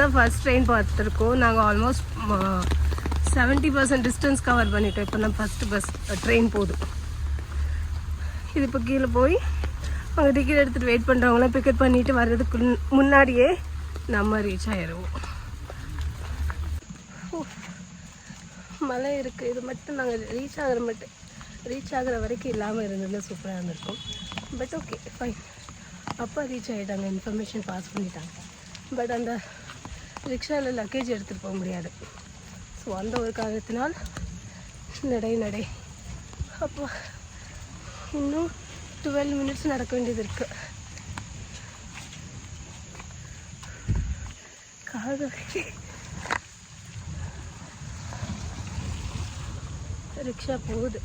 தான் first train பார்த்துருக்கோம். நாங்கள் ஆல்மோஸ்ட் 70% டிஸ்டன்ஸ் கவர் பண்ணிட்டோம். இப்போ தான் ஃபஸ்ட்டு ட்ரெயின் போதும். இது இப்போ கீழே போய் அங்கே டிக்கெட் எடுத்துகிட்டு வெயிட் பண்ணுறவங்களாம் பிக்கெட் பண்ணிவிட்டு வர்றதுக்கு முன்னாடியே நம்ம ரீச் ஆகிடுவோம். மழை இருக்குது. இது மட்டும் நாங்கள் ரீச் ஆகிற வரைக்கும் இல்லாமல் இருந்ததுன்னா சூப்பராக இருந்திருக்கும். But okay fine. அப்போ ரீச் ஆகிட்டாங்க, இன்ஃபர்மேஷன் பாஸ் பண்ணிட்டாங்க. பட் அந்த ரிக்ஷாவில் லக்கேஜ் எடுத்துகிட்டு போக முடியாது. ஸோ அந்த ஒரு காரணத்தினால் நடை அப்போ இன்னும் 12 minutes நடக்க வேண்டியது இருக்குது. ரிக்ஷா போகுது.